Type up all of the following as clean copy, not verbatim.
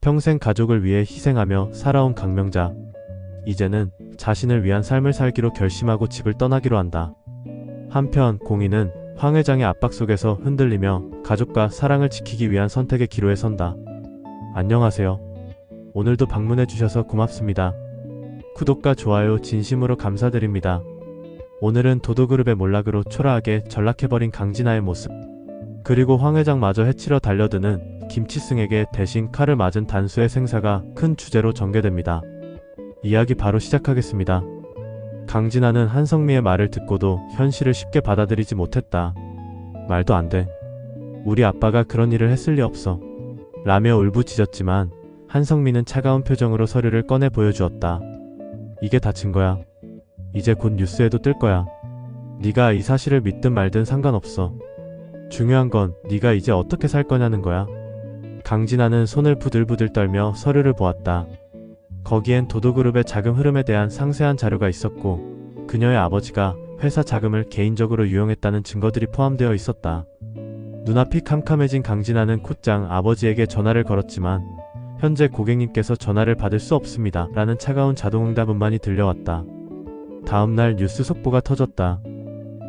평생 가족을 위해 희생하며 살아온 강명자. 이제는 자신을 위한 삶을 살기로 결심하고 집을 떠나기로 한다. 한편 공희는 황 회장의 압박 속에서 흔들리며 가족과 사랑을 지키기 위한 선택의 기로에 선다. 안녕하세요. 오늘도 방문해 주셔서 고맙습니다. 구독과 좋아요 진심으로 감사드립니다. 오늘은 도도그룹의 몰락으로 초라하게 전락해버린 강진아의 모습, 그리고 황 회장마저 해치러 달려드는 김치승에게 대신 칼을 맞은 단수의 생사가 큰 주제로 전개됩니다. 이야기 바로 시작하겠습니다. 강진아는 한성미의 말을 듣고도 현실을 쉽게 받아들이지 못했다. 말도 안 돼. 우리 아빠가 그런 일을 했을 리 없어. 라며 울부짖었지만 한성미는 차가운 표정으로 서류를 꺼내 보여주었다. 이게 다 증거야. 이제 곧 뉴스에도 뜰 거야. 네가 이 사실을 믿든 말든 상관없어. 중요한 건 네가 이제 어떻게 살 거냐는 거야. 강진아는 손을 부들부들 떨며 서류를 보았다. 거기엔 도도그룹의 자금 흐름에 대한 상세한 자료가 있었고 그녀의 아버지가 회사 자금을 개인적으로 유용했다는 증거들이 포함되어 있었다. 눈앞이 캄캄해진 강진아는 곧장 아버지에게 전화를 걸었지만 현재 고객님께서 전화를 받을 수 없습니다 라는 차가운 자동응답음만이 들려왔다. 다음날 뉴스 속보가 터졌다.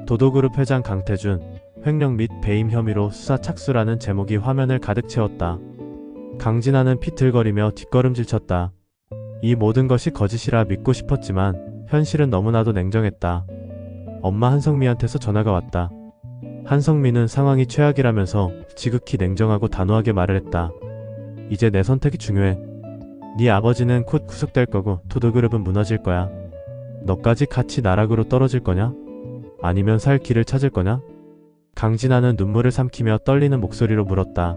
도도그룹 회장 강태준, 횡령 및 배임 혐의로 수사 착수라는 제목이 화면을 가득 채웠다. 강진아는 비틀거리며 뒷걸음질 쳤다. 이 모든 것이 거짓이라 믿고 싶었지만 현실은 너무나도 냉정했다. 엄마 한성미한테서 전화가 왔다. 한성미는 상황이 최악이라면서 지극히 냉정하고 단호하게 말을 했다. 이제 내 선택이 중요해. 네 아버지는 곧 구속될 거고 도도그룹은 무너질 거야. 너까지 같이 나락으로 떨어질 거냐? 아니면 살 길을 찾을 거냐? 강진아는 눈물을 삼키며 떨리는 목소리로 물었다.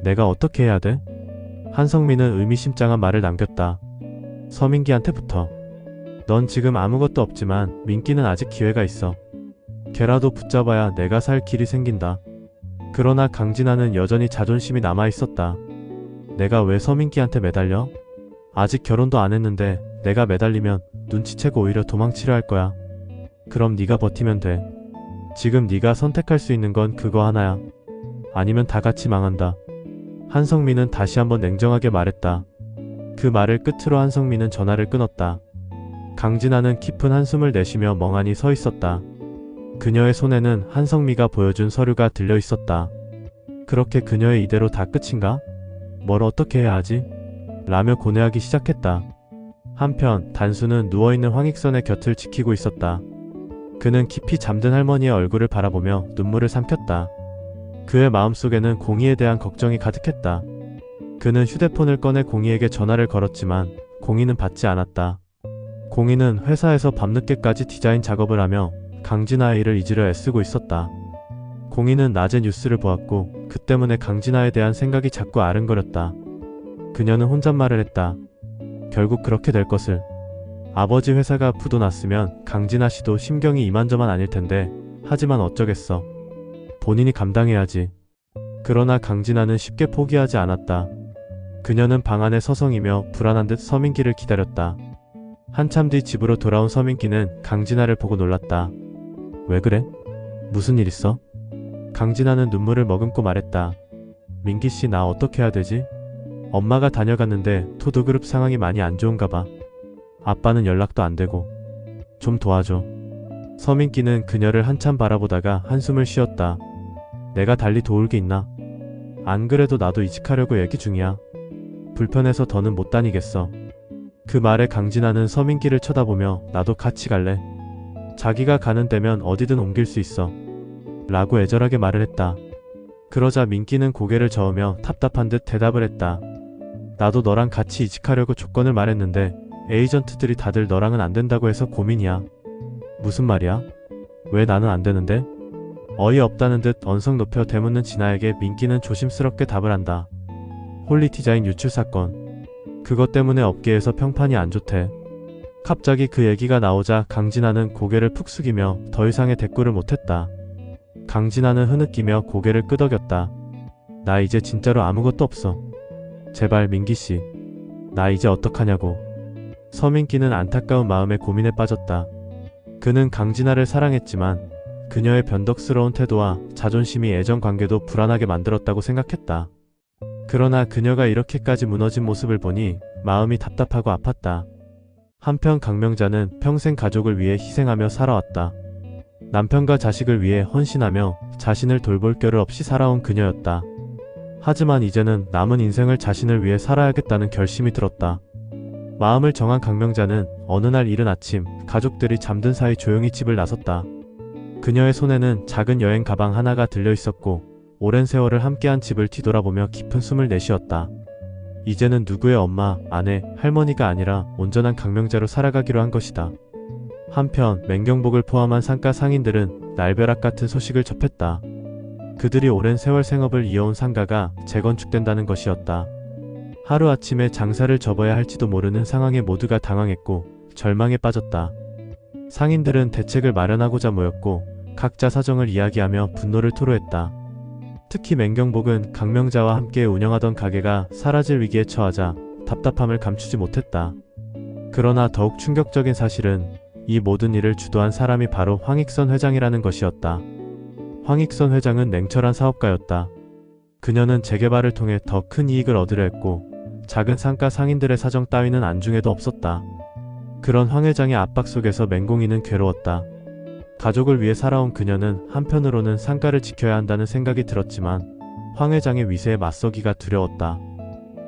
내가 어떻게 해야 돼? 한성미는 의미심장한 말을 남겼다. 서민기한테부터. 넌 지금 아무것도 없지만 민기는 아직 기회가 있어. 걔라도 붙잡아야 내가 살 길이 생긴다. 그러나 강진아는 여전히 자존심이 남아있었다. 내가 왜 서민기한테 매달려? 아직 결혼도 안 했는데 내가 매달리면 눈치채고 오히려 도망치려 할 거야. 그럼 네가 버티면 돼. 지금 네가 선택할 수 있는 건 그거 하나야. 아니면 다 같이 망한다. 한성미는 다시 한번 냉정하게 말했다. 그 말을 끝으로 한성미는 전화를 끊었다. 강진아는 깊은 한숨을 내쉬며 멍하니 서 있었다. 그녀의 손에는 한성미가 보여준 서류가 들려 있었다. 그렇게 그녀의 이대로 다 끝인가? 뭘 어떻게 해야 하지? 라며 고뇌하기 시작했다. 한편 단수는 누워있는 황익선의 곁을 지키고 있었다. 그는 깊이 잠든 할머니의 얼굴을 바라보며 눈물을 삼켰다. 그의 마음속에는 공희에 대한 걱정이 가득했다. 그는 휴대폰을 꺼내 공희에게 전화를 걸었지만 공희는 받지 않았다. 공희는 회사에서 밤늦게까지 디자인 작업을 하며 강진아의 일을 잊으려 애쓰고 있었다. 공희는 낮에 뉴스를 보았고 그 때문에 강진아에 대한 생각이 자꾸 아른거렸다. 그녀는 혼잣말을 했다. 결국 그렇게 될 것을. 아버지 회사가 부도 났으면 강진아 씨도 심경이 이만저만 아닐 텐데 하지만 어쩌겠어. 본인이 감당해야지. 그러나 강진아는 쉽게 포기하지 않았다. 그녀는 방 안에 서성이며 불안한 듯 서민기를 기다렸다. 한참 뒤 집으로 돌아온 서민기는 강진아를 보고 놀랐다. 왜 그래? 무슨 일 있어? 강진아는 눈물을 머금고 말했다. 민기씨 나 어떻게 해야 되지? 엄마가 다녀갔는데 도도그룹 상황이 많이 안 좋은가 봐. 아빠는 연락도 안 되고. 좀 도와줘. 서민기는 그녀를 한참 바라보다가 한숨을 쉬었다. 내가 달리 도울 게 있나? 안 그래도 나도 이직하려고 얘기 중이야. 불편해서 더는 못 다니겠어. 그 말에 강진아는 서민기를 쳐다보며 나도 같이 갈래. 자기가 가는 데면 어디든 옮길 수 있어. 라고 애절하게 말을 했다. 그러자 민기는 고개를 저으며 답답한 듯 대답을 했다. 나도 너랑 같이 이직하려고 조건을 말했는데 에이전트들이 다들 너랑은 안 된다고 해서 고민이야. 무슨 말이야? 왜 나는 안 되는데? 어이없다는 듯 언성 높여 되묻는 진아에게 민기는 조심스럽게 답을 한다. 홀리디자인 유출 사건. 그것 때문에 업계에서 평판이 안 좋대. 갑자기 그 얘기가 나오자 강진아는 고개를 푹 숙이며 더 이상의 대꾸를 못했다. 강진아는 흐느끼며 고개를 끄덕였다. 나 이제 진짜로 아무것도 없어. 제발 민기씨. 나 이제 어떡하냐고. 서민기는 안타까운 마음에 고민에 빠졌다. 그는 강진아를 사랑했지만 그녀의 변덕스러운 태도와 자존심이 애정 관계도 불안하게 만들었다고 생각했다. 그러나 그녀가 이렇게까지 무너진 모습을 보니 마음이 답답하고 아팠다. 한편 강명자는 평생 가족을 위해 희생하며 살아왔다. 남편과 자식을 위해 헌신하며 자신을 돌볼 겨를 없이 살아온 그녀였다. 하지만 이제는 남은 인생을 자신을 위해 살아야겠다는 결심이 들었다. 마음을 정한 강명자는 어느 날 이른 아침 가족들이 잠든 사이 조용히 집을 나섰다. 그녀의 손에는 작은 여행 가방 하나가 들려 있었고 오랜 세월을 함께한 집을 뒤돌아보며 깊은 숨을 내쉬었다. 이제는 누구의 엄마, 아내, 할머니가 아니라 온전한 강명자로 살아가기로 한 것이다. 한편 맹경복을 포함한 상가 상인들은 날벼락 같은 소식을 접했다. 그들이 오랜 세월 생업을 이어온 상가가 재건축된다는 것이었다. 하루아침에 장사를 접어야 할지도 모르는 상황에 모두가 당황했고 절망에 빠졌다. 상인들은 대책을 마련하고자 모였고 각자 사정을 이야기하며 분노를 토로했다. 특히 맹경복은 강명자와 함께 운영하던 가게가 사라질 위기에 처하자 답답함을 감추지 못했다. 그러나 더욱 충격적인 사실은 이 모든 일을 주도한 사람이 바로 황익선 회장이라는 것이었다. 황익선 회장은 냉철한 사업가였다. 그녀는 재개발을 통해 더 큰 이익을 얻으려 했고 작은 상가 상인들의 사정 따위는 안중에도 없었다. 그런 황 회장의 압박 속에서 맹공이는 괴로웠다. 가족을 위해 살아온 그녀는 한편으로는 상가를 지켜야 한다는 생각이 들었지만 황 회장의 위세에 맞서기가 두려웠다.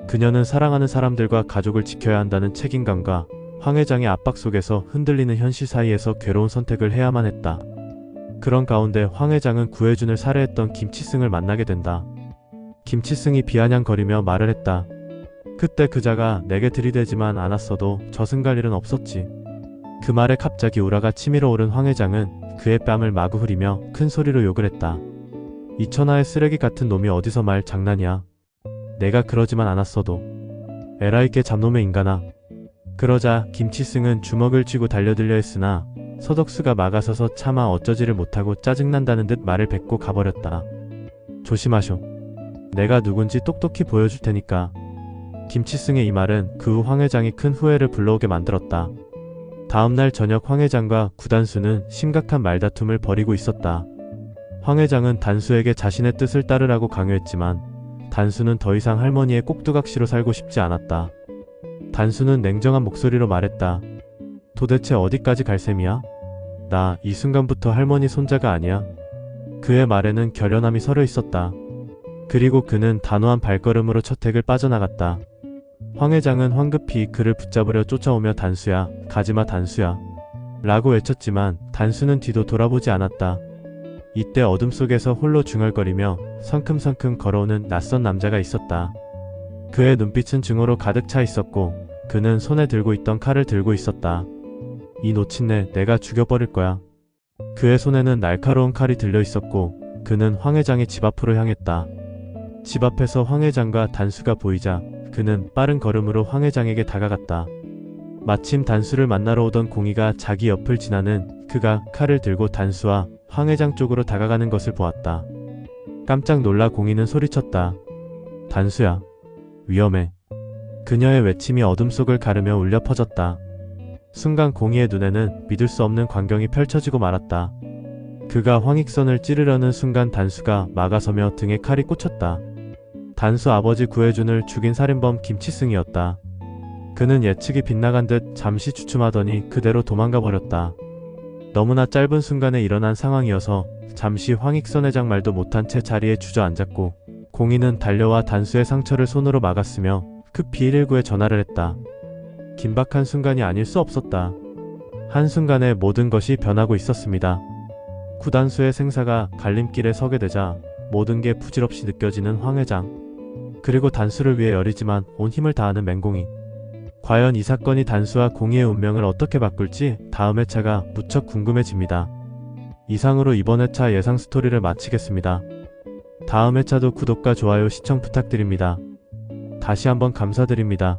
그녀는 사랑하는 사람들과 가족을 지켜야 한다는 책임감과 황 회장의 압박 속에서 흔들리는 현실 사이에서 괴로운 선택을 해야만 했다. 그런 가운데 황 회장은 구혜준을 살해했던 김치승을 만나게 된다. 김치승이 비아냥거리며 말을 했다. 그때 그자가 내게 들이대지만 않았어도 저승갈 일은 없었지. 그 말에 갑자기 우라가 치밀어 오른 황 회장은 그의 뺨을 마구 흐리며 큰 소리로 욕을 했다. 이 천하의 쓰레기 같은 놈이 어디서 말 장난이야. 내가 그러지만 않았어도. 에라이께 잡놈의 인간아. 그러자 김치승은 주먹을 쥐고 달려들려 했으나 서덕수가 막아서서 차마 어쩌지를 못하고 짜증난다는 듯 말을 뱉고 가버렸다. 조심하쇼. 내가 누군지 똑똑히 보여줄 테니까. 김치승의 이 말은 그 후 황 회장이 큰 후회를 불러오게 만들었다. 다음날 저녁 황 회장과 구단수는 심각한 말다툼을 벌이고 있었다. 황 회장은 단수에게 자신의 뜻을 따르라고 강요했지만 단수는 더 이상 할머니의 꼭두각시로 살고 싶지 않았다. 단수는 냉정한 목소리로 말했다. 도대체 어디까지 갈 셈이야? 나 이 순간부터 할머니 손자가 아니야. 그의 말에는 결연함이 서려 있었다. 그리고 그는 단호한 발걸음으로 저택을 빠져나갔다. 황 회장은 황급히 그를 붙잡으려 쫓아오며 단수야, 가지마 단수야 라고 외쳤지만 단수는 뒤도 돌아보지 않았다. 이때 어둠 속에서 홀로 중얼거리며 성큼성큼 걸어오는 낯선 남자가 있었다. 그의 눈빛은 증오로 가득 차 있었고 그는 손에 들고 있던 칼을 들고 있었다. 이 노친네 내가 죽여버릴 거야. 그의 손에는 날카로운 칼이 들려 있었고 그는 황 회장의 집 앞으로 향했다. 집 앞에서 황 회장과 단수가 보이자 그는 빠른 걸음으로 황 회장에게 다가갔다. 마침 단수를 만나러 오던 공이가 자기 옆을 지나는 그가 칼을 들고 단수와 황 회장 쪽으로 다가가는 것을 보았다. 깜짝 놀라 공이는 소리쳤다. 단수야. 위험해. 그녀의 외침이 어둠 속을 가르며 울려 퍼졌다. 순간 공이의 눈에는 믿을 수 없는 광경이 펼쳐지고 말았다. 그가 황익선을 찌르려는 순간 단수가 막아서며 등에 칼이 꽂혔다. 단수 아버지 구혜준을 죽인 살인범 김치승이었다. 그는 예측이 빗나간 듯 잠시 주춤하더니 그대로 도망가 버렸다. 너무나 짧은 순간에 일어난 상황이어서 잠시 황익선 회장 말도 못한 채 자리에 주저앉았고 공인은 달려와 단수의 상처를 손으로 막았으며 급히 119에 전화를 했다. 긴박한 순간이 아닐 수 없었다. 한순간에 모든 것이 변하고 있었습니다. 구단수의 생사가 갈림길에 서게 되자 모든 게 부질없이 느껴지는 황 회장. 그리고 단수를 위해 여리지만 온 힘을 다하는 맹공이. 과연 이 사건이 단수와 공이의 운명을 어떻게 바꿀지 다음 회차가 무척 궁금해집니다. 이상으로 이번 회차 예상 스토리를 마치겠습니다. 다음 회차도 구독과 좋아요 시청 부탁드립니다. 다시 한번 감사드립니다.